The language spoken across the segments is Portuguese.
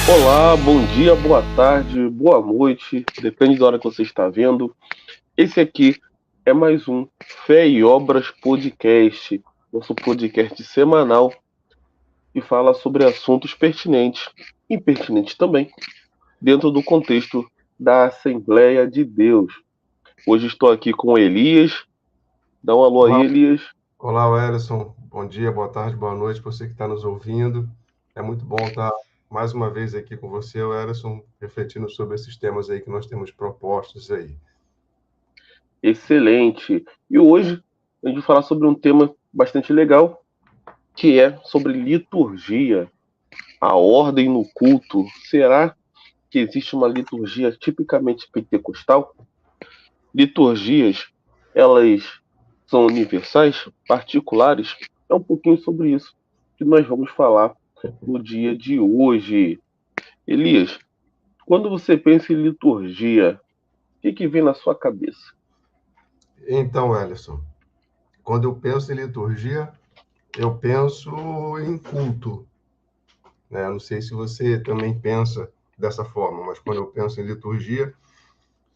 Olá, bom dia, boa tarde, boa noite, depende da hora que você está vendo. Esse aqui é mais um Fé e Obras Podcast, nosso podcast semanal que fala sobre assuntos pertinentes e impertinentes também, dentro do contexto da Assembleia de Deus. Hoje estou aqui com o Elias. Dá um alô aí, Olá, Elias. olá, Welleson. Bom dia, boa tarde, boa noite para você que está nos ouvindo. É muito bom estar mais uma vez aqui com você, Welleson, refletindo sobre esses temas aí que nós temos propostos aí. Excelente. E hoje a gente vai falar sobre um tema bastante legal, que é sobre liturgia. A ordem no culto. Será que existe uma liturgia tipicamente pentecostal? Liturgias, elas são universais, particulares? É um pouquinho sobre isso que nós vamos falar no dia de hoje. Elias, quando você pensa em liturgia, o que vem na sua cabeça? Então, Welleson, quando eu penso em liturgia, eu penso em culto, né? Não sei se você também pensa dessa forma, mas quando eu penso em liturgia,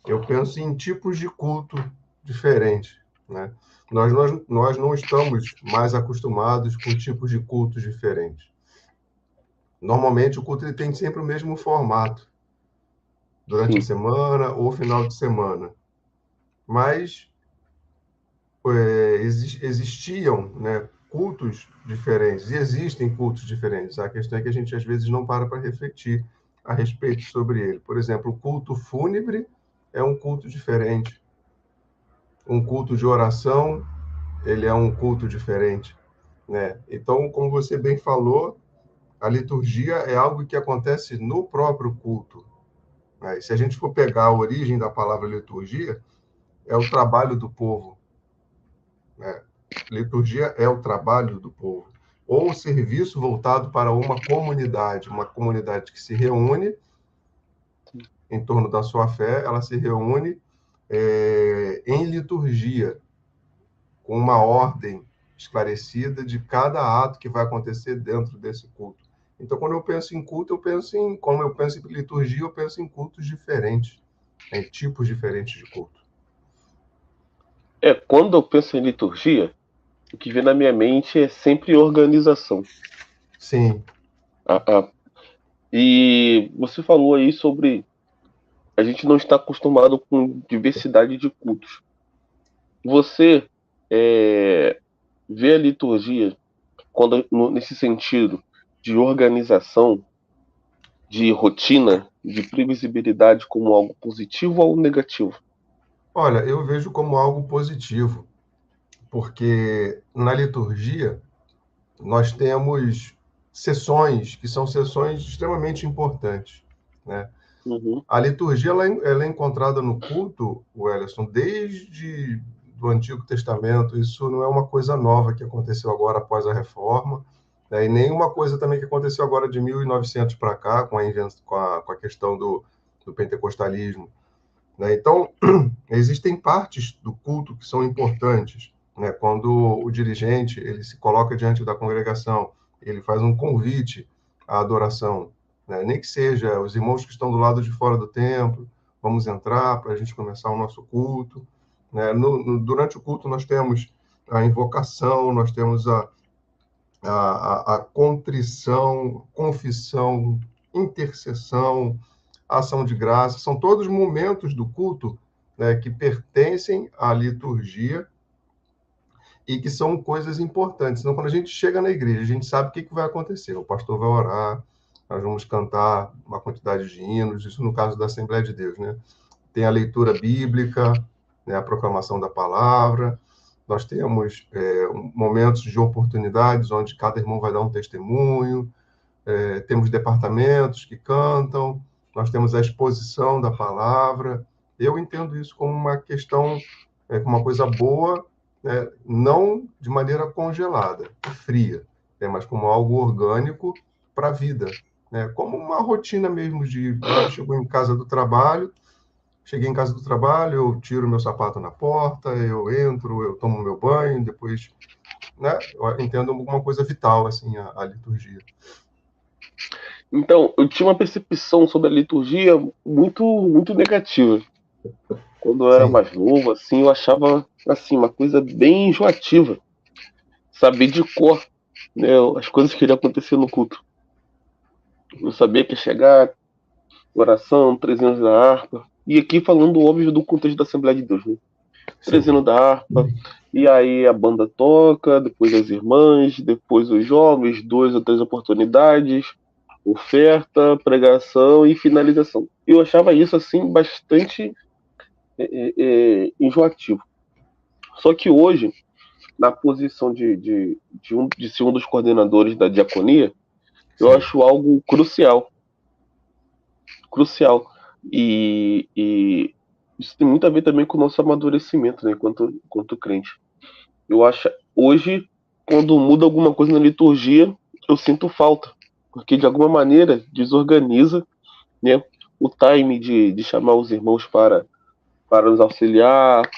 eu penso em tipos de culto diferentes, né? Nós não estamos mais acostumados com tipos de cultos diferentes. Normalmente, o culto ele tem sempre o mesmo formato, durante a Sim, semana ou final de semana. Mas existiam, né, cultos diferentes, e existem cultos diferentes. A questão é que a gente, às vezes, não para refletir a respeito sobre ele. Por exemplo, o culto fúnebre é um culto diferente. Um culto de oração, ele é um culto diferente, né? Então, como você bem falou, a liturgia é algo que acontece no próprio culto, né? E se a gente for pegar a origem da palavra liturgia, é o trabalho do povo, né? Liturgia é o trabalho do povo, ou o serviço voltado para uma comunidade que se reúne em torno da sua fé, ela se reúne em liturgia, com uma ordem esclarecida de cada ato que vai acontecer dentro desse culto. Então, quando eu penso em culto, como eu penso em liturgia, eu penso em cultos diferentes, em tipos diferentes de culto. quando eu penso em liturgia, o que vem na minha mente é sempre organização. Sim. Ah, ah. E você falou aí sobre a gente não está acostumado com diversidade de cultos. Você vê a liturgia nesse sentido de organização, de rotina, de previsibilidade como algo positivo ou negativo? Olha, eu vejo como algo positivo, porque na liturgia nós temos sessões que são sessões extremamente importantes, né? Uhum. A liturgia ela é encontrada no culto, Wellington, desde do Antigo Testamento. Isso não é uma coisa nova que aconteceu agora após a Reforma, né? E nem uma coisa também que aconteceu agora de 1900 para cá, com a questão do pentecostalismo, né? Então, existem partes do culto que são importantes, né? Quando o dirigente ele se coloca diante da congregação, ele faz um convite à adoração, né? Nem que seja os irmãos que estão do lado de fora do templo, vamos entrar para a gente começar o nosso culto, né? Durante o culto nós temos a invocação, nós temos a contrição, confissão, intercessão, ação de graça, são todos momentos do culto, né, que pertencem à liturgia e que são coisas importantes. Então, quando a gente chega na igreja, a gente sabe o que vai acontecer. O pastor vai orar, nós vamos cantar uma quantidade de hinos, isso no caso da Assembleia de Deus, né? Tem a leitura bíblica, né, a proclamação da palavra, nós temos momentos de oportunidades onde cada irmão vai dar um testemunho, temos departamentos que cantam, nós temos a exposição da palavra. Eu entendo isso como uma questão, como uma coisa boa, né, não de maneira congelada, fria, mas como algo orgânico para a vida, né, como uma rotina mesmo de, cheguei em casa do trabalho, eu tiro meu sapato na porta, eu entro, eu tomo meu banho, depois, né, eu entendo alguma coisa vital assim a liturgia. Então, eu tinha uma percepção sobre a liturgia muito negativa. Quando eu era Sim, mais novo, assim, eu achava, assim, uma coisa bem enjoativa. Saber de cor, né, as coisas que iriam acontecer no culto. Eu sabia que ia chegar, oração, 3 hinos da harpa. E aqui falando, óbvio, do contexto da Assembleia de Deus, né? Três sim. hinos da harpa. E aí a banda toca, depois as irmãs, depois os jovens, 2 ou 3 oportunidades, oferta, pregação e finalização. Eu achava isso assim bastante enjoativo. Só que hoje, na posição de ser um dos coordenadores da diaconia, eu Sim. acho algo crucial, crucial. E isso tem muito a ver também com o nosso amadurecimento, né, enquanto crente. Eu acho, hoje, quando muda alguma coisa na liturgia, eu sinto falta, porque de alguma maneira desorganiza, né, o time de chamar os irmãos para nos auxiliar,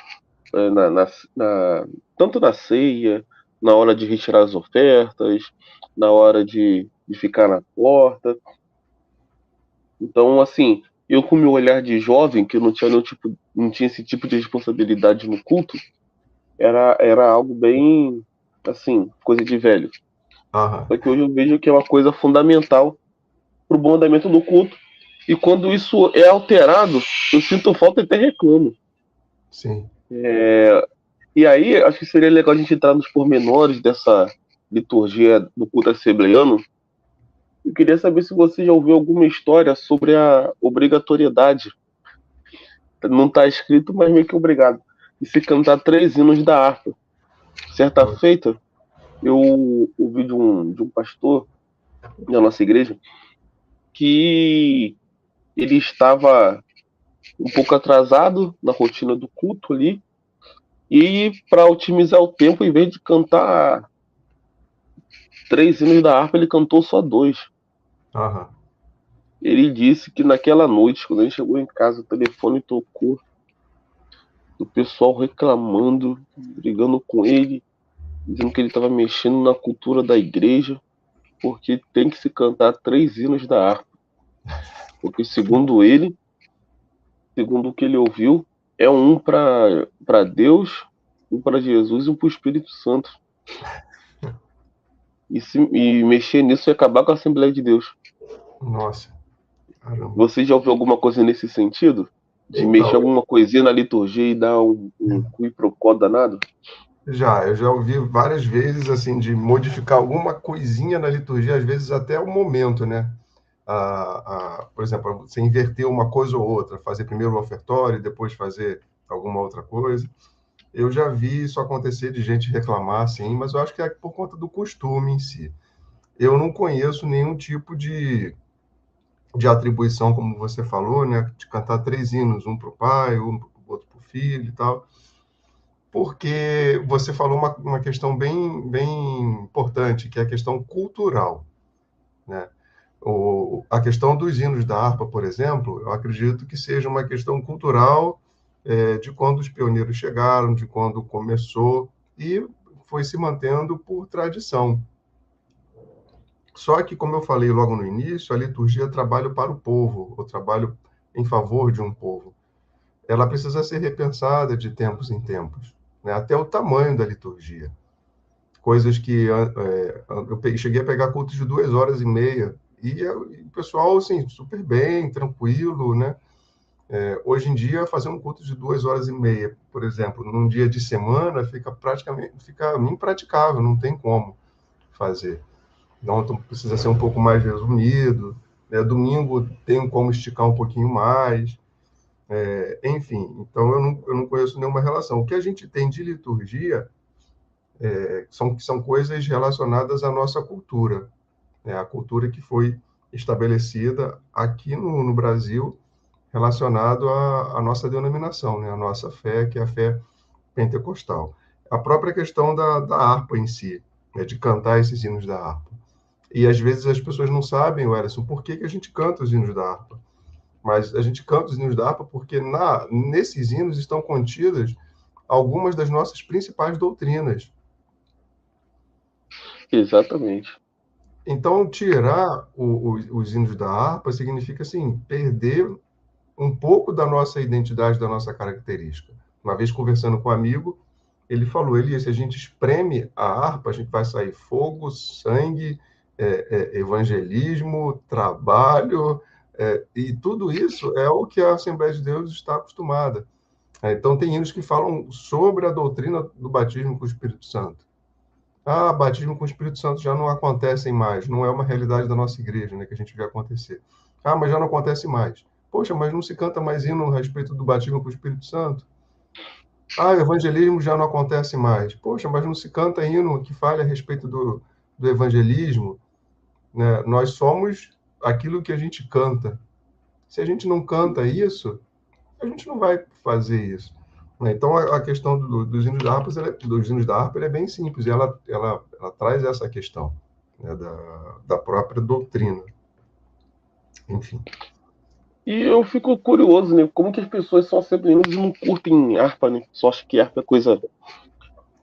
tanto na ceia, na hora de retirar as ofertas, na hora de ficar na porta. Então, assim, eu com meu olhar de jovem, que eu não tinha nenhum tipo, não tinha esse tipo de responsabilidade no culto, era algo bem, assim, coisa de velho. Aham. Só que hoje eu vejo que é uma coisa fundamental para o bom andamento do culto. E quando isso é alterado, eu sinto falta e até reclamo. Sim. E aí, acho que seria legal a gente entrar nos pormenores dessa liturgia do culto assembleiano. Eu queria saber se você já ouviu alguma história sobre a obrigatoriedade. Não está escrito, mas meio que obrigado. De se cantar 3 hinos da harpa. Certa feita, eu ouvi de um pastor da nossa igreja que ele estava um pouco atrasado na rotina do culto ali. E para otimizar o tempo, em vez de cantar 3 hinos da harpa, ele cantou só 2. Aham. Ele disse que naquela noite, quando ele chegou em casa, o telefone tocou, o pessoal reclamando, brigando com ele, dizendo que ele estava mexendo na cultura da igreja, porque tem que se cantar 3 hinos da harpa. Porque segundo ele, segundo o que ele ouviu, é um para Deus, um para Jesus e um para o Espírito Santo. E mexer nisso e acabar com a Assembleia de Deus. Nossa, caramba. Você já ouviu alguma coisa nesse sentido? De mexer Então, alguma coisinha na liturgia e dar um quiprocó danado? eu já ouvi várias vezes assim de modificar alguma coisinha na liturgia, às vezes até o momento, né? Por exemplo, você inverter uma coisa ou outra, fazer primeiro o ofertório e depois fazer alguma outra coisa. Eu já vi isso acontecer de gente reclamar, sim, mas eu acho que é por conta do costume em si. Eu não conheço nenhum tipo de atribuição, como você falou, né? De cantar 3 hinos, um para o pai, um outro para o filho e tal, porque você falou uma questão bem importante, que é a questão cultural, né? A questão dos hinos da harpa, por exemplo, eu acredito que seja uma questão cultural de quando os pioneiros chegaram, de quando começou, e foi se mantendo por tradição. Só que, como eu falei logo no início, a liturgia é trabalho para o povo, o trabalho em favor de um povo. Ela precisa ser repensada de tempos em tempos, né? Até o tamanho da liturgia. Coisas que eu cheguei a pegar cultos de 2 horas e meia, e o pessoal, assim, super bem, tranquilo, né? Hoje em dia, fazer um culto de 2 horas e meia, por exemplo, num dia de semana, fica impraticável, não tem como fazer. Então, precisa ser um pouco mais resumido, né? Domingo tem como esticar um pouquinho mais, enfim. Então, eu não conheço nenhuma relação. O que a gente tem de liturgia são coisas relacionadas à nossa cultura, né? A cultura que foi estabelecida aqui no Brasil, relacionado à nossa denominação, né? A nossa fé, que é a fé pentecostal. A própria questão da harpa em si, né? De cantar esses hinos da harpa. E às vezes as pessoas não sabem, Wellington, por que a gente canta os hinos da harpa. Mas a gente canta os hinos da harpa porque nesses hinos estão contidas algumas das nossas principais doutrinas. Exatamente. Então, tirar os hinos da harpa significa, assim, perder um pouco da nossa identidade, da nossa característica. Uma vez conversando com um amigo, ele falou, Elias, se a gente espreme a harpa, a gente vai sair fogo, sangue, evangelismo, trabalho, e tudo isso é o que a Assembleia de Deus está acostumada. Então, tem hinos que falam sobre a doutrina do batismo com o Espírito Santo. Ah, batismo com o Espírito Santo já não acontecem mais, não é uma realidade da nossa igreja, né, que a gente vê acontecer. Ah, mas já não acontece mais. Poxa, mas não se canta mais hino a respeito do batismo com o Espírito Santo? Ah, o evangelismo já não acontece mais. Poxa, mas não se canta hino que fale a respeito do evangelismo, né? Nós somos aquilo que a gente canta. Se a gente não canta isso, a gente não vai fazer isso. Né? Então, a questão dos hinos da harpa, dos hinos da harpa, ela é bem simples, e ela traz essa questão, né, da própria doutrina. Enfim. E eu fico curioso, né? Como que as pessoas são assembleianas e não curtem harpa, né? Só acham que harpa é coisa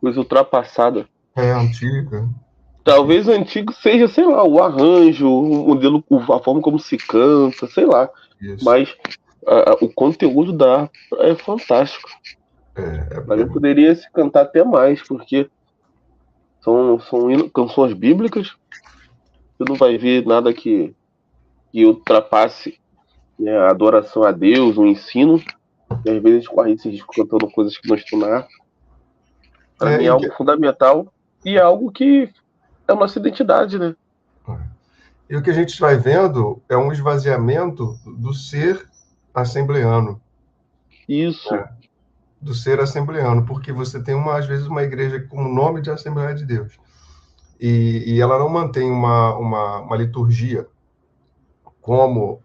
ultrapassada. É antiga. Talvez o antigo seja, sei lá, o arranjo, o modelo, a forma como se canta, sei lá. Isso. Mas o conteúdo da harpa é fantástico. É, Pra é, mim poderia se cantar até mais, porque são canções bíblicas. Você não vai ver nada que ultrapasse, né, a adoração a Deus, o ensino. E às vezes a gente corre esse risco cantando coisas que não estão na harpa. Para mim é e o que, algo fundamental e é algo que é a nossa identidade, né? e o que a gente vai vendo é um esvaziamento do ser assembleano, Isso. do ser assembleano, porque você tem, às vezes, uma igreja com o nome de Assembleia de Deus, e ela não mantém uma liturgia como,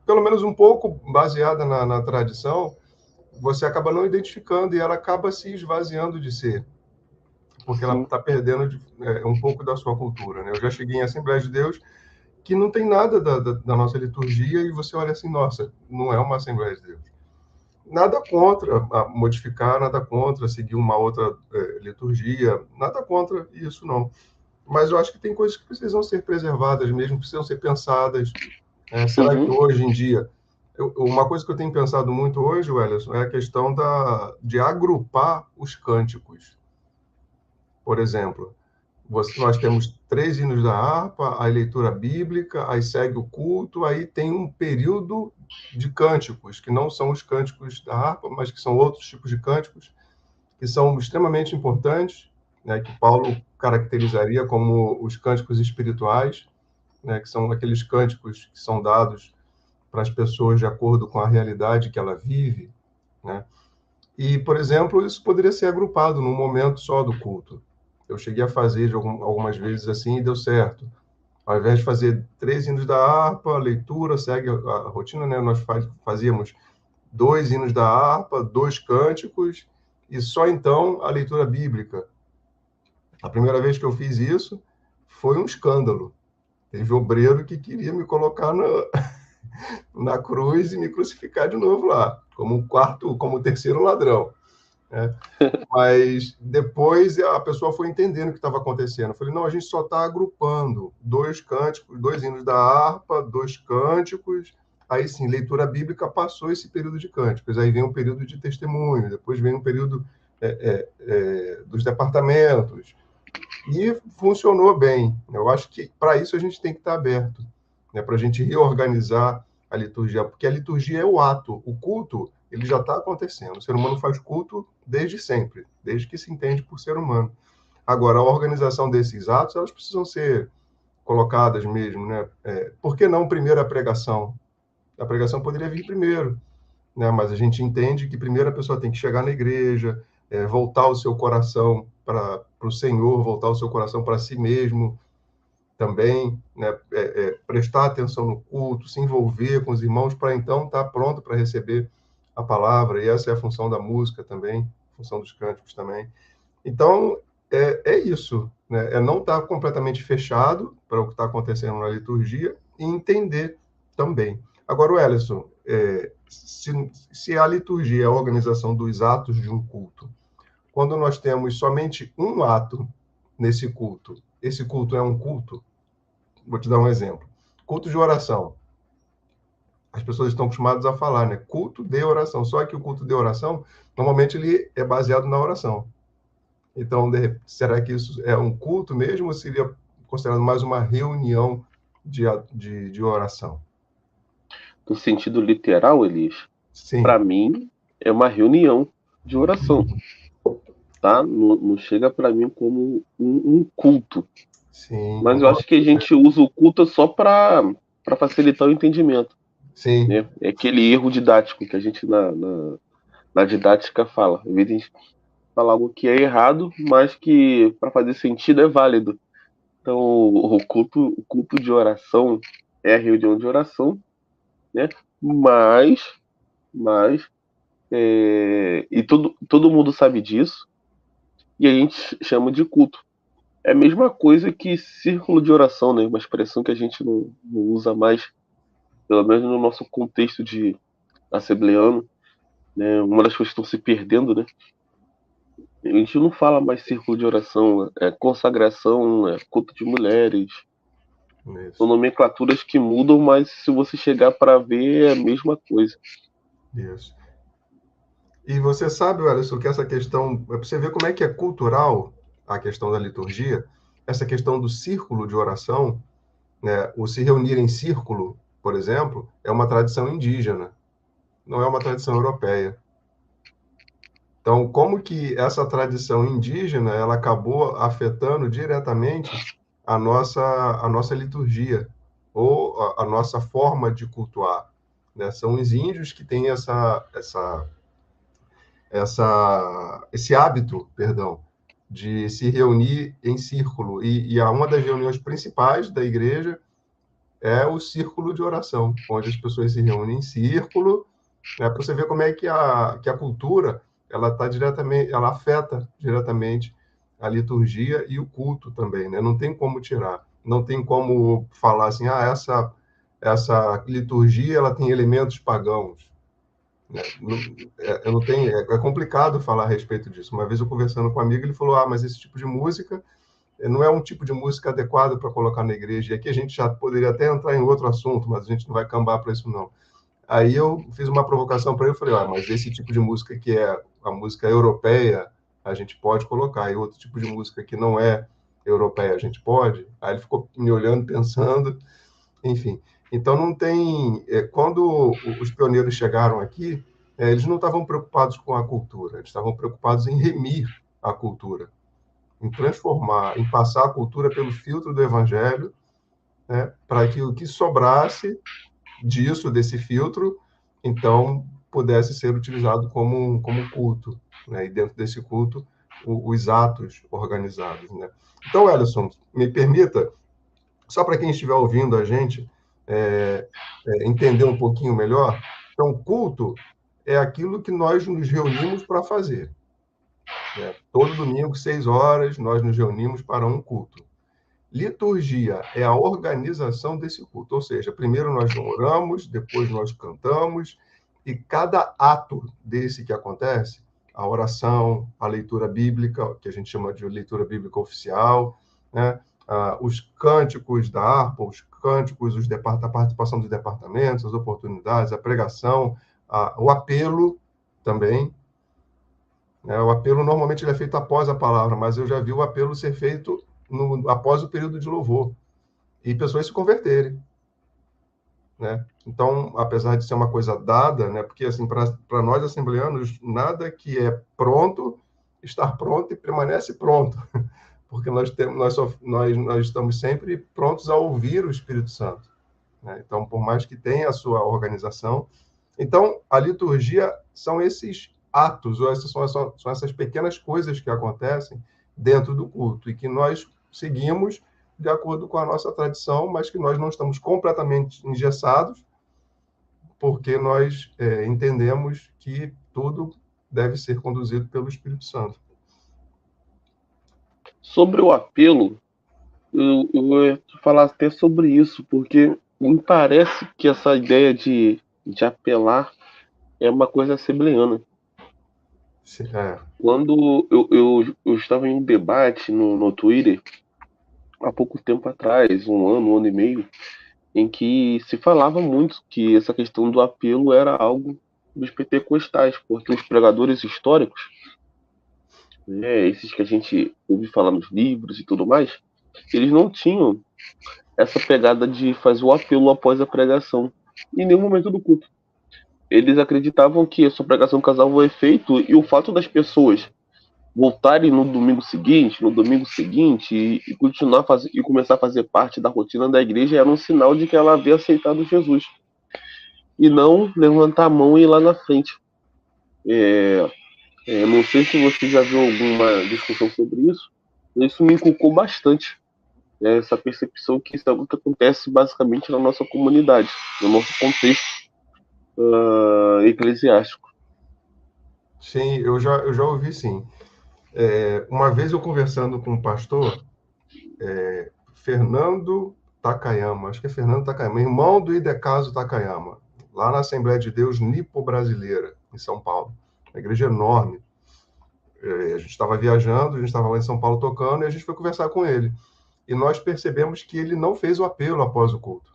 pelo menos um pouco baseada na tradição, você acaba não identificando e ela acaba se esvaziando de ser, porque ela Sim. está perdendo um pouco da sua cultura. Né? Eu já cheguei em Assembleia de Deus que não tem nada da nossa liturgia e você olha assim, nossa, não é uma Assembleia de Deus. Nada contra modificar, nada contra seguir uma outra liturgia, nada contra isso, não. Mas eu acho que tem coisas que precisam ser preservadas mesmo, precisam ser pensadas. Será que Uhum. hoje em dia... uma coisa que eu tenho pensado muito hoje, Wellerson, é a questão de agrupar os cânticos. Por exemplo, nós temos 3 hinos da harpa, a leitura bíblica, aí segue o culto, aí tem um período de cânticos, que não são os cânticos da harpa, mas que são outros tipos de cânticos, que são extremamente importantes, né, que Paulo caracterizaria como os cânticos espirituais, né, que são aqueles cânticos que são dados para as pessoas de acordo com a realidade que ela vive, né? E, por exemplo, isso poderia ser agrupado num momento só do culto. Eu cheguei a fazer algumas vezes assim e deu certo. Ao invés de fazer 3 hinos da harpa, leitura, segue a rotina, né? Nós fazíamos 2 hinos da harpa, 2 cânticos, e só então a leitura bíblica. A primeira vez que eu fiz isso foi um escândalo. Teve obreiro que queria me colocar na cruz e me crucificar de novo lá, como terceiro ladrão. Né? Mas depois a pessoa foi entendendo o que estava acontecendo. Eu falei, não, a gente só está agrupando 2 cânticos, 2 hinos da harpa, 2 cânticos. Aí sim, leitura bíblica passou esse período de cânticos. Aí vem um período de testemunho, depois vem um período dos departamentos. E funcionou bem. Eu acho que para isso a gente tem que estar aberto, né, para a gente reorganizar a liturgia, porque a liturgia é o ato, o culto ele já está acontecendo. O ser humano faz culto desde sempre, desde que se entende por ser humano. Agora, a organização desses atos, elas precisam ser colocadas mesmo, né? Por que não primeiro a pregação? A pregação poderia vir primeiro, né? Mas a gente entende que primeiro a pessoa tem que chegar na igreja, voltar o seu coração para o Senhor, voltar o seu coração para si mesmo também, né? Prestar atenção no culto, se envolver com os irmãos para então estar pronto para receber a palavra, e essa é a função da música também, a função dos cânticos também. Então, é isso, né? É não estar completamente fechado para o que está acontecendo na liturgia e entender também. Agora, o Ellison, se a liturgia é a organização dos atos de um culto, quando nós temos somente um ato nesse culto, esse culto é um culto? Vou te dar um exemplo. Culto de oração. As pessoas estão acostumadas a falar, né? Culto de oração. Só que o culto de oração, normalmente, ele é baseado na oração. Então, será que isso é um culto mesmo ou seria considerado mais uma reunião de oração? No sentido literal, Elias, para Sim, mim é uma reunião de oração, tá? Não chega para mim como um culto. sim, Mas eu concordo acho que a com você. gente usa o culto só para facilitar o entendimento, Sim, né? É aquele erro didático que a gente na didática fala. Às vezes a gente fala algo que é errado, mas que para fazer sentido é válido. Então o culto de oração é a reunião de oração, né? Mas e todo mundo sabe disso e a gente chama de culto. É a mesma coisa que círculo de oração, né? Uma expressão que a gente não usa mais, pelo menos no nosso contexto de assembleano, né? Uma das coisas que estão se perdendo, né? A gente não fala mais círculo de oração, é consagração, é culto de mulheres. São isso, nomenclaturas que mudam, mas se você chegar para ver é a mesma coisa. isso. E você sabe, Alisson, que essa questão, para você ver como é que é cultural a questão da liturgia, essa questão do círculo de oração, né, o se reunir em círculo, por exemplo, é uma tradição indígena, não é uma tradição europeia. Então, como que essa tradição indígena ela acabou afetando diretamente a nossa liturgia ou a nossa forma de cultuar, né? São os índios que têm esse hábito, perdão, de se reunir em círculo. E uma das reuniões principais da igreja é o círculo de oração, onde as pessoas se reúnem em círculo, né, para você ver como é que a cultura ela tá diretamente, ela afeta diretamente a liturgia e o culto também, né? Não tem como tirar, não tem como falar assim, essa liturgia ela tem elementos pagãos, né? Eu não tenho, é complicado falar a respeito disso. Uma vez eu conversando com um amigo, ele falou, mas esse tipo de música não é um tipo de música adequado para colocar na igreja. E aqui a gente já poderia até entrar em outro assunto, mas a gente não vai cambar para isso não. Aí eu fiz uma provocação para ele, eu falei, mas esse tipo de música que é a música europeia, a gente pode colocar, e outro tipo de música que não é europeia, a gente pode? Aí ele ficou me olhando, pensando, enfim. Então não tem... quando os pioneiros chegaram aqui, eles não estavam preocupados com a cultura, eles estavam preocupados em remir a cultura, em transformar, em passar a cultura pelo filtro do evangelho, né, para que o que sobrasse disso, desse filtro, então pudesse ser utilizado como culto, né? E dentro desse culto, os atos organizados, né? Então, Ellison, me permita, só para quem estiver ouvindo a gente entender um pouquinho melhor, então, culto é aquilo que nós nos reunimos para fazer, né? Todo domingo, 6 horas, nós nos reunimos para um culto. Liturgia é a organização desse culto, ou seja, primeiro nós oramos, depois nós cantamos, e cada ato desse que acontece, a oração, a leitura bíblica, que a gente chama de leitura bíblica oficial, né? Os cânticos da harpa, os cânticos, a participação dos departamentos, as oportunidades, a pregação, o apelo também, né? O apelo normalmente ele é feito após a palavra, mas eu já vi o apelo ser feito após o período de louvor e pessoas se converterem, né? Então, apesar de ser uma coisa dada, né? Porque assim para nós assembleanos nada que é pronto estar pronto e permanece pronto, porque nós estamos sempre prontos a ouvir o Espírito Santo, né? Então, por mais que tenha a sua organização, então a liturgia são esses atos, ou são essas pequenas coisas que acontecem dentro do culto e que nós seguimos de acordo com a nossa tradição, mas que nós não estamos completamente engessados, porque nós entendemos que tudo deve ser conduzido pelo Espírito Santo. Sobre o apelo, eu ia falar até sobre isso, porque me parece que essa ideia de apelar é uma coisa assembleana. É, Quando eu estava em um debate no Twitter, há pouco tempo atrás, um ano e meio, em que se falava muito que essa questão do apelo era algo dos pentecostais, porque os pregadores históricos, né, esses que a gente ouve falar nos livros e tudo mais, eles não tinham essa pegada de fazer o apelo após a pregação, em nenhum momento do culto. Eles acreditavam que a sua pregação causava o efeito e o fato das pessoas voltarem no domingo seguinte e continuar e começar a fazer parte da rotina da igreja era um sinal de que ela havia aceitado Jesus e não levantar a mão e ir lá na frente. Não sei se você já viu alguma discussão sobre isso. Isso me inculcou bastante, né, essa percepção que isso é algo que acontece basicamente na nossa comunidade, no nosso contexto eclesiástico. Sim, eu já ouvi, sim. Uma vez eu conversando com um pastor, Fernando Takayama, acho que é Fernando Takayama, irmão do Idecaso Takayama, lá na Assembleia de Deus Nipo-Brasileira, em São Paulo. Uma igreja enorme. A gente estava viajando, a gente estava lá em São Paulo tocando, e a gente foi conversar com ele. E nós percebemos que ele não fez o apelo após o culto.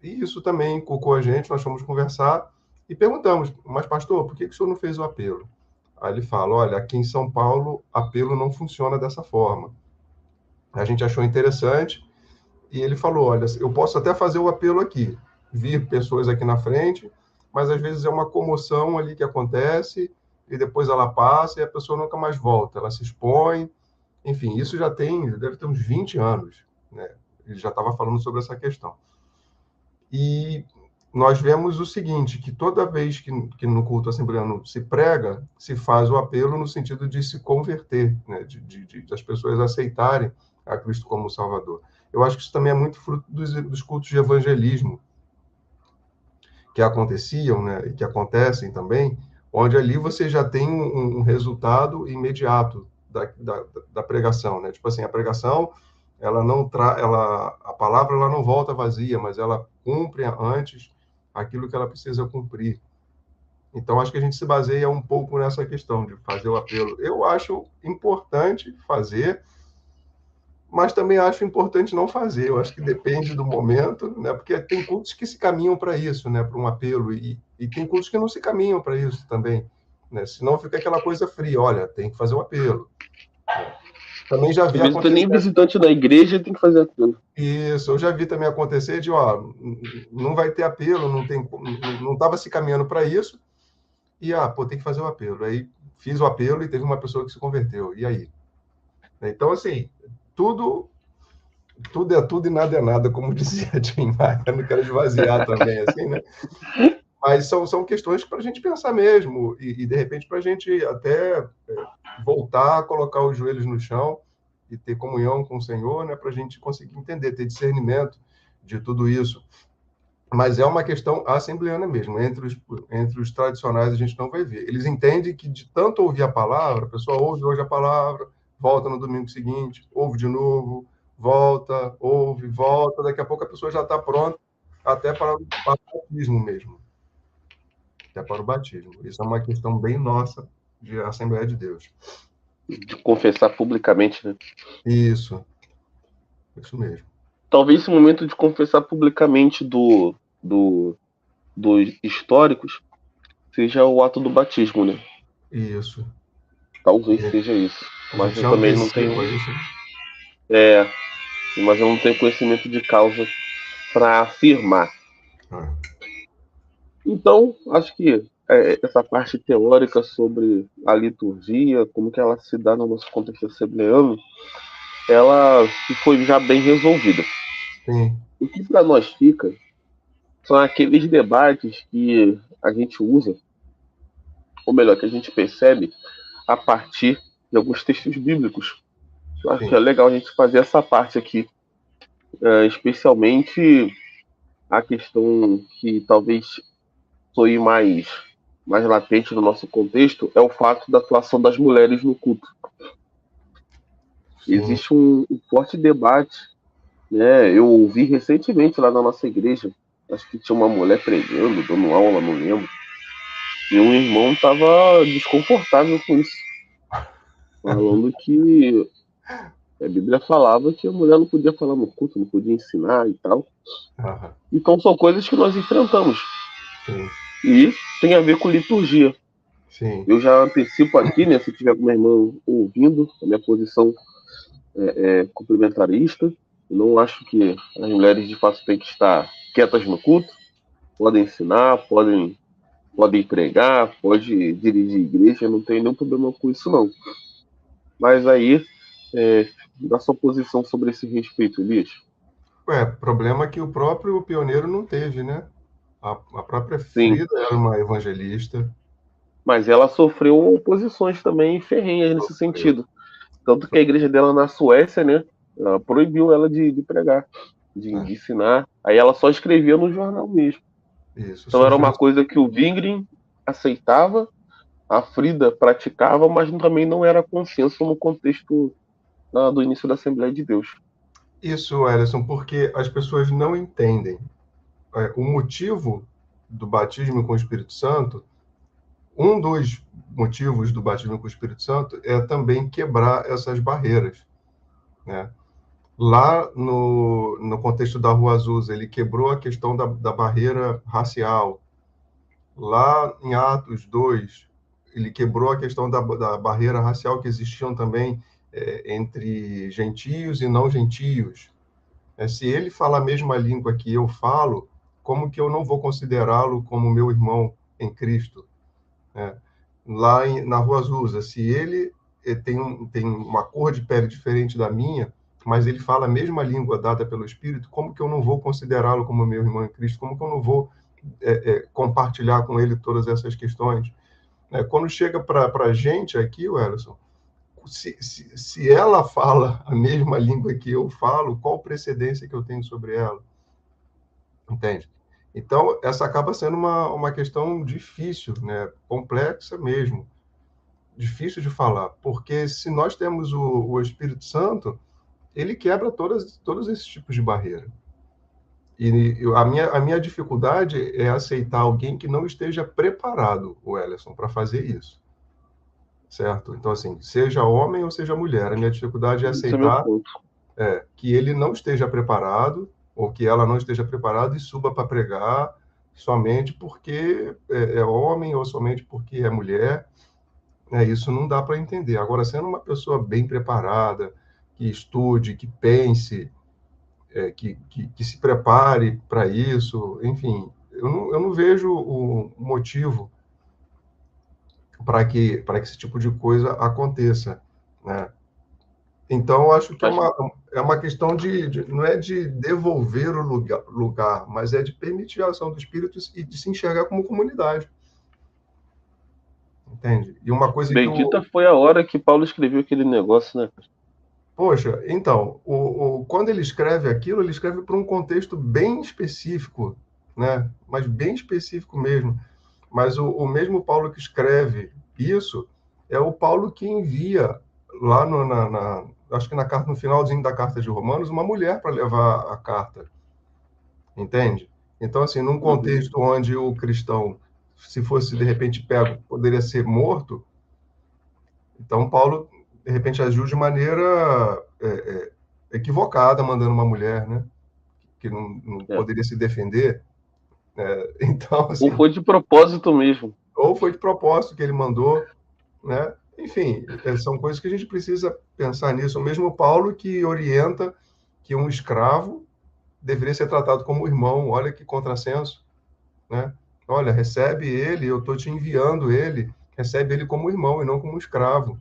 E isso também inculcou a gente, nós fomos conversar e perguntamos, mas pastor, por que o senhor não fez o apelo? Aí ele fala, olha, aqui em São Paulo, apelo não funciona dessa forma. A gente achou interessante e ele falou, olha, eu posso até fazer o apelo aqui, vir pessoas aqui na frente, mas às vezes é uma comoção ali que acontece e depois ela passa e a pessoa nunca mais volta, ela se expõe, enfim, isso deve ter uns 20 anos, né? Ele já estava falando sobre essa questão. E nós vemos o seguinte, que toda vez que no culto assembleano se prega, se faz o apelo no sentido de se converter, né? de as pessoas aceitarem a Cristo como Salvador. Eu acho que isso também é muito fruto dos cultos de evangelismo que aconteciam, né? E que acontecem também, onde ali você já tem um resultado imediato da pregação, né? Tipo assim, a pregação, ela não a palavra ela não volta vazia, mas ela cumpre antes aquilo que ela precisa cumprir. Então, acho que a gente se baseia um pouco nessa questão de fazer o apelo. Eu acho importante fazer, mas também acho importante não fazer. Eu acho que depende do momento, né? Porque tem cultos que se caminham para isso, né? Para um apelo, e tem cultos que não se caminham para isso também, né? Senão fica aquela coisa fria, olha, tem que fazer o apelo. Também já Às vi vezes não tem nem acontecer... visitante da igreja, tem que fazer aquilo. Isso, eu já vi também acontecer de, ó, não vai ter apelo, não estava se caminhando para isso, e, pô, tem que fazer o apelo. Aí fiz o apelo e teve uma pessoa que se converteu. E aí? Então, assim, tudo é tudo e nada é nada, como dizia Tim Maia, não quero esvaziar também, assim, né? Mas são questões para a gente pensar mesmo, e de repente para a gente até voltar a colocar os joelhos no chão e ter comunhão com o Senhor, né? Para a gente conseguir entender, ter discernimento de tudo isso. Mas é uma questão assembleana mesmo, entre os tradicionais a gente não vai ver. Eles entendem que de tanto ouvir a palavra, a pessoa ouve hoje a palavra, volta no domingo seguinte, ouve de novo, volta, ouve, volta, daqui a pouco a pessoa já está pronta até para o batismo mesmo. Até para o batismo. Isso é uma questão bem nossa de Assembleia de Deus. De confessar publicamente, né? Isso mesmo. Talvez esse momento de confessar publicamente dos históricos seja o ato do batismo, né? Isso. Talvez seja isso. Mas eu também não tenho. Isso. Mas eu não tenho conhecimento de causa para afirmar. Então, acho que essa parte teórica sobre a liturgia, como que ela se dá no nosso contexto assembleano, ela foi já bem resolvida. Sim. O que para nós fica são aqueles debates que a gente usa, ou melhor, que a gente percebe a partir de alguns textos bíblicos. Eu acho que é legal a gente fazer essa parte aqui, especialmente a questão que talvez soe mais latente no nosso contexto, é o fato da atuação das mulheres no culto. Sim. Existe um forte debate, né? Eu ouvi recentemente lá na nossa igreja, acho que tinha uma mulher pregando, dando aula, não lembro, e um irmão estava desconfortável com isso, falando que A Bíblia falava que a mulher não podia falar no culto, não podia ensinar e tal. Aham, Então são coisas que nós enfrentamos. sim, E tem a ver com liturgia. sim. Eu já antecipo aqui, né, se tiver alguma irmã ouvindo, a minha posição é complementarista. Eu não acho que as mulheres de fato têm que estar quietas no culto, podem ensinar, podem pregar, pode dirigir igreja, não tem nenhum problema com isso não. Mas aí, da sua posição sobre esse respeito, Elias? Problema que o próprio pioneiro não teve, né? A própria Sim, Frida era uma evangelista, mas ela sofreu oposições também ferrenhas nesse sofreu. sentido. Tanto que a igreja dela na Suécia, né, ela proibiu ela de pregar, de Né? ensinar. Aí ela só escrevia no jornal mesmo. Isso, Então era surgiu. uma coisa que o Wingren aceitava, a Frida praticava, mas também não era consenso no contexto do início da Assembleia de Deus. Isso, Ellison, porque as pessoas não entendem. O motivo do batismo com o Espírito Santo, um dos motivos do batismo com o Espírito Santo é também quebrar essas barreiras, né? Lá no contexto da Rua Azusa, ele quebrou a questão da barreira racial. Lá em Atos 2, ele quebrou a questão da barreira racial que existiam também entre gentios e não gentios. Se ele fala a mesma língua que eu falo, como que eu não vou considerá-lo como meu irmão em Cristo? Né? Lá na Rua Azusa, se ele tem uma cor de pele diferente da minha, mas ele fala a mesma língua dada pelo Espírito, como que eu não vou considerá-lo como meu irmão em Cristo? Como que eu não vou compartilhar com ele todas essas questões? Quando chega para a gente aqui, Welleson, se ela fala a mesma língua que eu falo, qual precedência que eu tenho sobre ela? Entende? Então, essa acaba sendo uma questão difícil, né? Complexa mesmo, difícil de falar, porque se nós temos o Espírito Santo, ele quebra todos esses tipos de barreira. E a minha dificuldade é aceitar alguém que não esteja preparado, o Ellison, para fazer isso, certo? Então, assim, seja homem ou seja mulher, a minha dificuldade é Esse é meu aceitar ponto. que ele não esteja preparado, ou que ela não esteja preparada e suba para pregar somente porque é homem ou somente porque é mulher. Isso não dá para entender. Agora, sendo uma pessoa bem preparada, que estude, que pense, que se prepare para isso, enfim, eu não vejo o motivo para que esse tipo de coisa aconteça, né? Então, eu acho que é Mas, uma questão não é de devolver o lugar, mas é de permitir a ação do Espírito e de se enxergar como comunidade, entende? E uma coisa que bendita foi a hora que Paulo escreveu aquele negócio, né? poxa, então, quando ele escreve aquilo, ele escreve para um contexto bem específico, né? Mas bem específico mesmo. Mas o mesmo Paulo que escreve isso é o Paulo que envia lá acho que no finalzinho da carta de Romanos, uma mulher para levar a carta, entende? Então, assim, num Uhum. contexto onde o cristão, se fosse de repente pego, poderia ser morto, então Paulo, de repente, agiu de maneira equivocada, mandando uma mulher, né? Que não É. poderia se defender. Então, Ou assim, foi de propósito mesmo. ou foi de propósito que ele mandou, né? Enfim, são coisas que a gente precisa pensar nisso. O mesmo Paulo que orienta que um escravo deveria ser tratado como irmão. Olha que contrassenso, né? Olha, recebe ele, eu estou te enviando ele, recebe ele como irmão e não como escravo,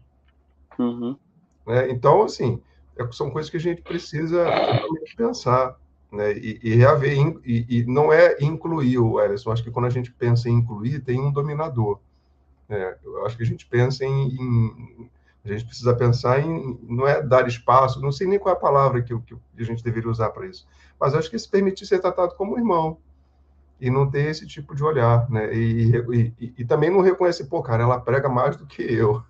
Uhum. né? Então, assim, são coisas que a gente precisa realmente pensar, né? E reaver, e não é incluir o Ellison. Acho que quando a gente pensa em incluir, tem um dominador. Eu acho que a gente pensa a gente precisa pensar não é dar espaço, não sei nem qual é a palavra que a gente deveria usar para isso, mas acho que se permitir ser tratado como irmão e não ter esse tipo de olhar, né? E também não reconhecer, pô, cara, ela prega mais do que eu,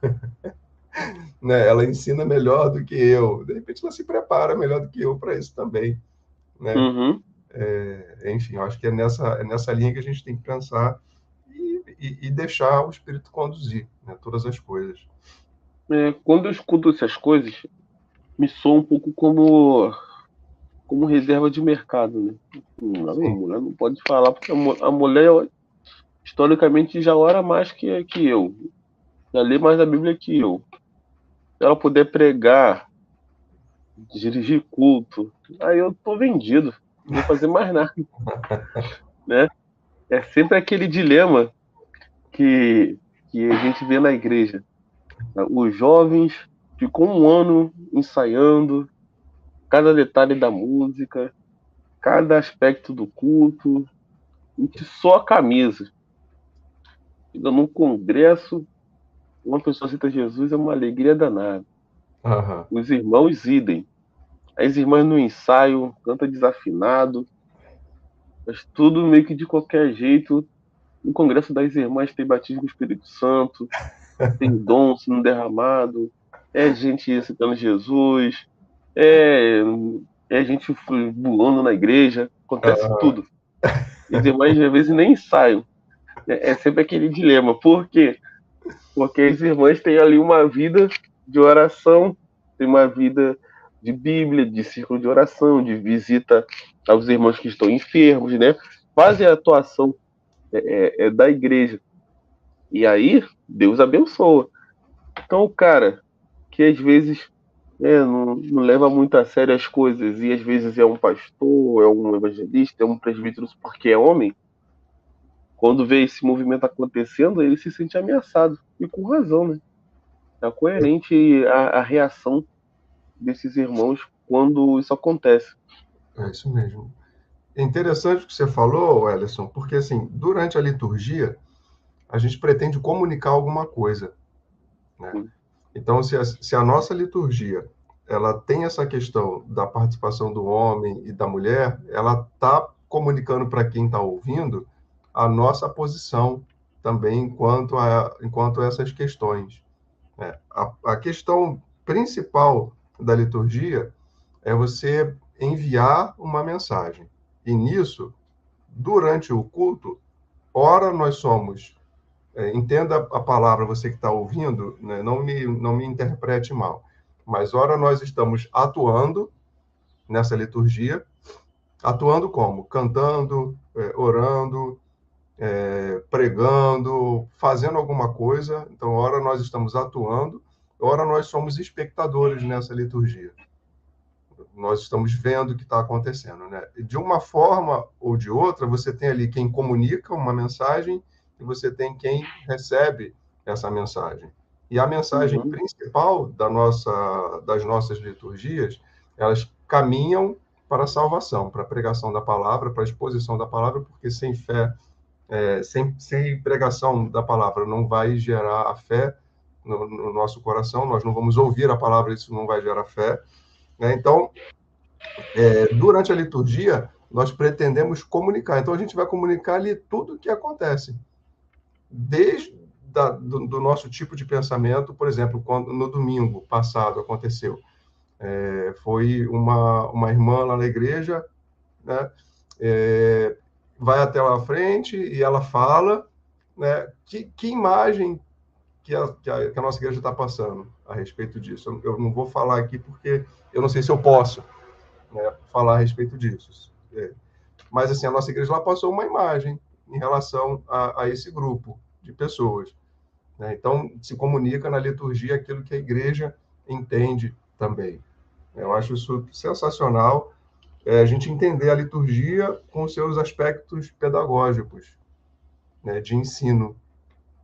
né? Ela ensina melhor do que eu, de repente ela se prepara melhor do que eu para isso também, né? Uhum. Enfim, eu acho que é nessa linha que a gente tem que pensar e deixar o espírito conduzir, né? Todas as coisas. Quando eu escuto essas coisas, me soa um pouco como reserva de mercado, né? A Sim. mulher não pode falar, porque a mulher, historicamente, já ora mais que eu, já lê mais a Bíblia que eu. Se ela puder pregar, dirigir culto, aí eu tô vendido, não vou fazer mais nada, né? É sempre aquele dilema que, que a gente vê na igreja. Os jovens ficam um ano ensaiando cada detalhe da música, cada aspecto do culto, e que só a camisa. Chega num congresso, uma pessoa cita Jesus, é uma alegria danada. Aham. Os irmãos idem. As irmãs no ensaio, canta desafinado, mas tudo meio que de qualquer jeito. No congresso das irmãs tem batismo do Espírito Santo, tem dom sendo derramado, é gente citando Jesus, é, é gente voando na igreja, acontece Aham. tudo. E as irmãs às vezes nem ensaiam. É sempre aquele dilema. Por quê? Porque as irmãs têm ali uma vida de oração, tem uma vida de Bíblia, de círculo de oração, de visita aos irmãos que estão enfermos, né? Fazem a atuação da igreja. E aí, Deus abençoa. Então, o cara que às vezes não leva muito a sério as coisas, e às vezes é um pastor, é um evangelista, é um presbítero porque é homem, quando vê esse movimento acontecendo, ele se sente ameaçado. E com razão, né? É coerente a reação desses irmãos quando isso acontece. É isso mesmo. É interessante o que você falou, Ellison, porque assim, durante a liturgia, a gente pretende comunicar alguma coisa, né? Então, se a nossa liturgia ela tem essa questão da participação do homem e da mulher, ela está comunicando para quem está ouvindo a nossa posição também enquanto a essas questões, né? A questão principal da liturgia é você enviar uma mensagem. E nisso, durante o culto, ora nós somos, entenda a palavra, você que está ouvindo, né, não me interprete mal, mas ora nós estamos atuando nessa liturgia, atuando como? Cantando, orando, pregando, fazendo alguma coisa. Então, ora nós estamos atuando, ora nós somos espectadores nessa liturgia. Nós estamos vendo o que está acontecendo, né? De uma forma ou de outra, você tem ali quem comunica uma mensagem e você tem quem recebe essa mensagem. E a mensagem Uhum. principal das nossas liturgias, elas caminham para a salvação, para a pregação da palavra, para a exposição da palavra, porque sem fé, sem pregação da palavra, não vai gerar a fé no nosso coração, nós não vamos ouvir a palavra, isso não vai gerar fé, né? Então, durante a liturgia, nós pretendemos comunicar. Então, a gente vai comunicar ali tudo o que acontece. Desde do nosso tipo de pensamento, por exemplo, quando no domingo passado aconteceu, foi uma irmã lá na igreja, né, vai até lá à frente e ela fala, né, que imagem que a nossa igreja está passando a respeito disso. Eu não vou falar aqui porque eu não sei se eu posso, né, falar a respeito disso. Mas, assim, a nossa igreja lá passou uma imagem em relação a esse grupo de pessoas, né? Então, se comunica na liturgia aquilo que a igreja entende também. Eu acho isso sensacional, a gente entender a liturgia com seus aspectos pedagógicos, né, de ensino.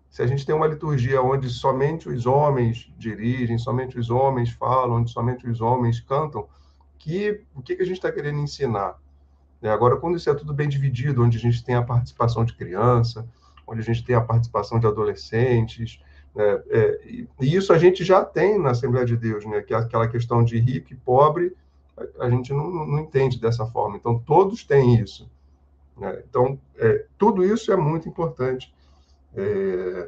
Se a gente tem uma liturgia onde somente os homens dirigem, somente os homens falam, onde somente os homens cantam, o que a gente está querendo ensinar? Agora, quando isso é tudo bem dividido, onde a gente tem a participação de criança, onde a gente tem a participação de adolescentes, né, e isso a gente já tem na Assembleia de Deus, né, que é aquela questão de rico e pobre, a gente não entende dessa forma. Então, todos têm isso, né? Então, tudo isso é muito importante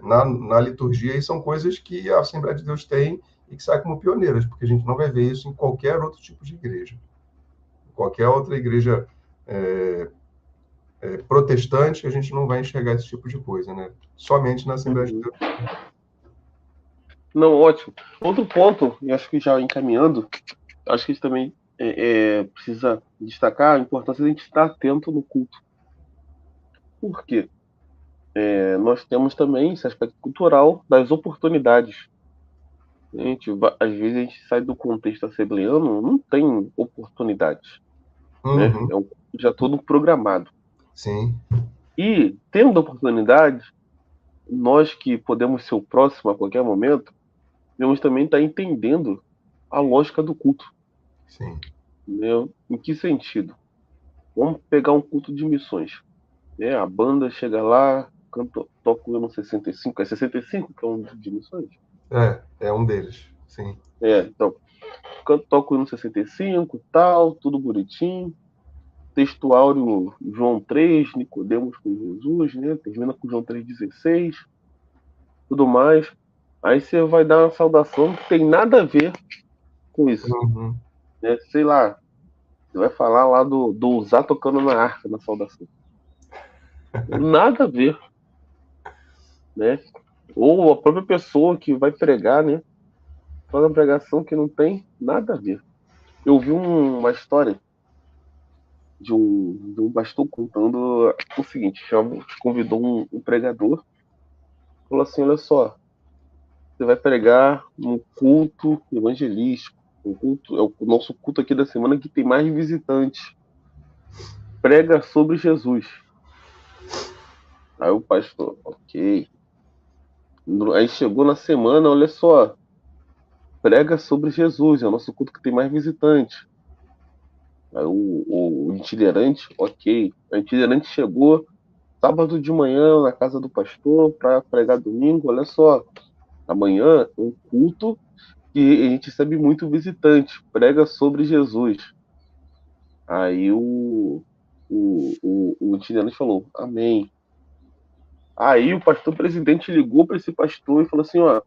na liturgia, e são coisas que a Assembleia de Deus tem e que saem como pioneiras, porque a gente não vai ver isso em qualquer outro tipo de igreja. Qualquer outra igreja protestante, a gente não vai enxergar esse tipo de coisa, né? Somente na Assembleia de Uhum. Deus. Não, ótimo. Outro ponto, e acho que já encaminhando, acho que a gente também precisa destacar a importância de a gente estar atento no culto. Por quê? Nós temos também esse aspecto cultural das oportunidades. Às vezes a gente sai do contexto assembleano, não tem oportunidades, né? Uhum, É um culto já todo programado. sim. E, tendo oportunidade, nós que podemos ser o próximo a qualquer momento, devemos também estar entendendo a lógica do culto. Sim. Né? Em que sentido? Vamos pegar um culto de missões. Né? A banda chega lá, canta, toca o hino 65. É 65 que é um de missões? É um deles. Sim. Então, canta, toca o hino 65, tal, tudo bonitinho. Textuário João 3, Nicodemos com Jesus, né? Termina com João 3,16, tudo mais. Aí você vai dar uma saudação que tem nada a ver com isso. Uhum. Né? Sei lá, você vai falar lá do Uzá tocando na harpa na saudação. Nada a ver, né? Ou a própria pessoa que vai pregar, né? Faz uma pregação que não tem nada a ver. Eu vi uma história de um pastor contando o seguinte: convidou um pregador, falou assim: olha só, você vai pregar num culto evangelístico. Um culto, é o nosso culto aqui da semana que tem mais visitantes. Prega sobre Jesus. Aí o pastor, ok. Aí chegou na semana, olha só, prega sobre Jesus, é o nosso culto que tem mais visitantes. Aí o itinerante, ok. O itinerante chegou sábado de manhã na casa do pastor para pregar domingo. Olha só, amanhã é um culto que a gente recebe muito visitante, prega sobre Jesus. Aí o itinerante falou, amém. Aí o pastor presidente ligou para esse pastor e falou assim, ó,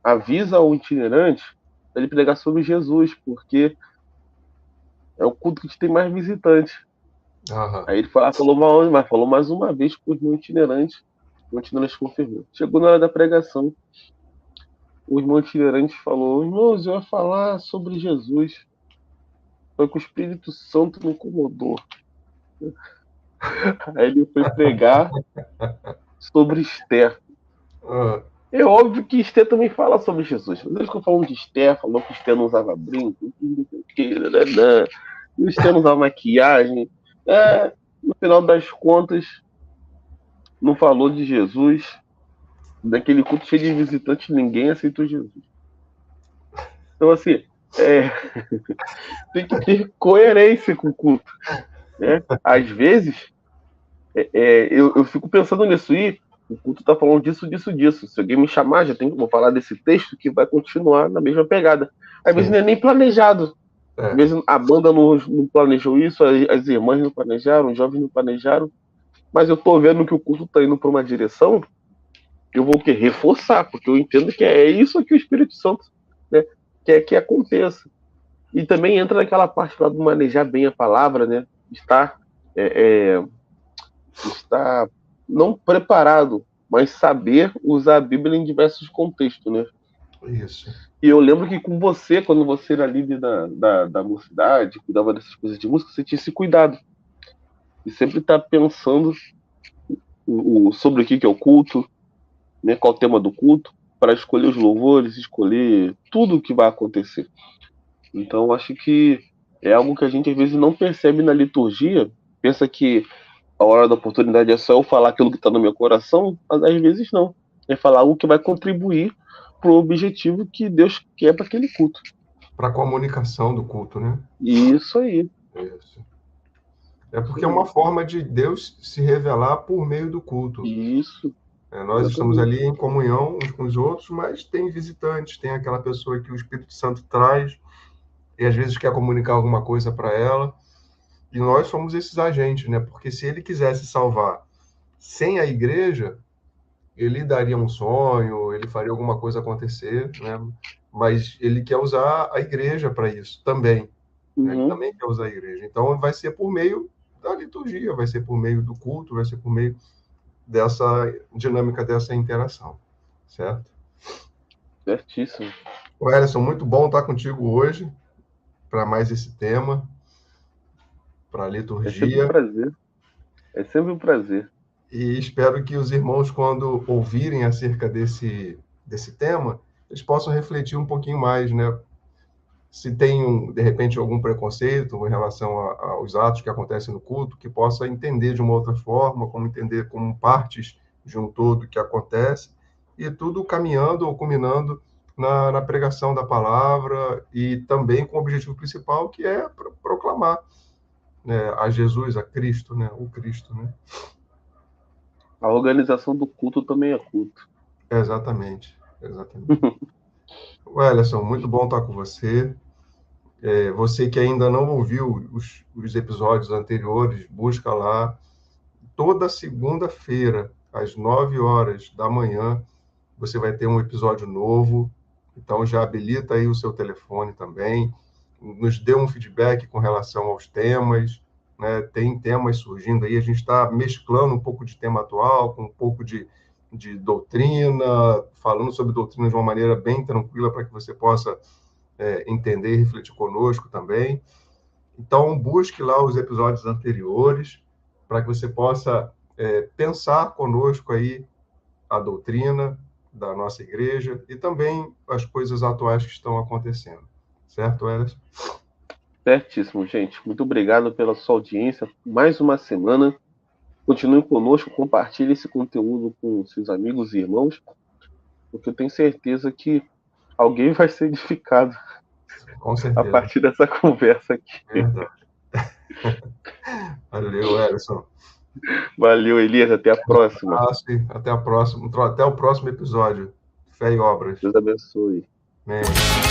avisa ao itinerante para ele pregar sobre Jesus, porque é o culto que tem mais visitantes. Aham. Aí ele falou mais uma vez para o itinerante confirmou. Chegou na hora da pregação, o irmão itinerante falou, irmãos, eu ia falar sobre Jesus, foi que o Espírito Santo me incomodou. Aí ele foi pregar sobre Esther. Ah, É óbvio que Esther também fala sobre Jesus. Mas ele ficou falando de Esther, falou que Esther não usava brinco, e Esther não usava maquiagem. No final das contas, não falou de Jesus. Daquele culto cheio de visitantes, ninguém aceitou Jesus. Então, assim, é, tem que ter coerência com o culto. Né? Às vezes, eu fico pensando nisso. E o culto está falando disso, disso, disso. Se alguém me chamar, vou falar desse texto que vai continuar na mesma pegada. Às vezes sim. não é nem planejado. Às É. vezes a banda não planejou isso, as irmãs não planejaram, os jovens não planejaram. Mas eu tô vendo que o culto está indo para uma direção, eu vou o quê? Reforçar, porque eu entendo que é isso que o Espírito Santo, né, quer que aconteça. E também entra naquela parte lá do manejar bem a palavra, né? Estar, é, é, estar não preparado, mas saber usar a Bíblia em diversos contextos, né? Isso. E eu lembro que com você, quando você era líder da mocidade, cuidava dessas coisas de música, você tinha esse cuidado. E sempre estar pensando sobre o que é o culto, né? Qual o tema do culto, para escolher os louvores, escolher tudo o que vai acontecer. Então, acho que é algo que a gente às vezes não percebe na liturgia, pensa que a hora da oportunidade é só eu falar aquilo que está no meu coração, mas às vezes não. É falar algo que vai contribuir para o objetivo que Deus quer para aquele culto. Para a comunicação do culto, né? Isso aí. Isso. É Isso porque é uma aí. forma de Deus se revelar por meio do culto. Isso. Nós estamos Exatamente. ali em comunhão uns com os outros, mas tem visitantes, tem aquela pessoa que o Espírito Santo traz e às vezes quer comunicar alguma coisa para ela. E nós somos esses agentes, né? Porque se ele quisesse salvar sem a igreja, ele daria um sonho, ele faria alguma coisa acontecer, né? Mas ele quer usar a igreja para isso também, né? Ele Uhum. também quer usar a igreja. Então vai ser por meio da liturgia, vai ser por meio do culto, vai ser por meio dessa dinâmica, dessa interação, certo? Certíssimo. O Ellison, muito bom estar contigo hoje. para mais esse tema, para a É sempre um liturgia. prazer. É sempre um prazer. E espero que os irmãos, quando ouvirem acerca desse tema, eles possam refletir um pouquinho mais, né? Se tem, de repente, algum preconceito em relação aos atos que acontecem no culto, que possa entender de uma outra forma, como entender como partes de um todo que acontece, e tudo caminhando ou culminando na pregação da palavra e também com o objetivo principal, que é proclamar, né, a Jesus, a Cristo, né, o Cristo, né? A organização do culto também é culto. Exatamente. Wellerson, muito bom estar com você. Você que ainda não ouviu os episódios anteriores, busca lá. Toda segunda-feira, às 9 horas da manhã, você vai ter um episódio novo. Então, já habilita aí o seu telefone também. Nos dê um feedback com relação aos temas, né? Tem temas surgindo aí. A gente está mesclando um pouco de tema atual com um pouco de doutrina, falando sobre doutrina de uma maneira bem tranquila para que você possa entender e refletir conosco também. Então, busque lá os episódios anteriores para que você possa pensar conosco aí a doutrina da nossa igreja e também as coisas atuais que estão acontecendo. Certo, Elas? Certíssimo, gente. Muito obrigado pela sua audiência. Mais uma semana. Continue conosco, compartilhe esse conteúdo com seus amigos e irmãos, porque eu tenho certeza que alguém vai ser edificado Com a certeza. partir dessa conversa aqui. Verdade. Valeu, Ellison. Valeu, Elias. Até a próxima. Até a próxima. Até o próximo episódio. Fé e obras. Deus abençoe. Amém.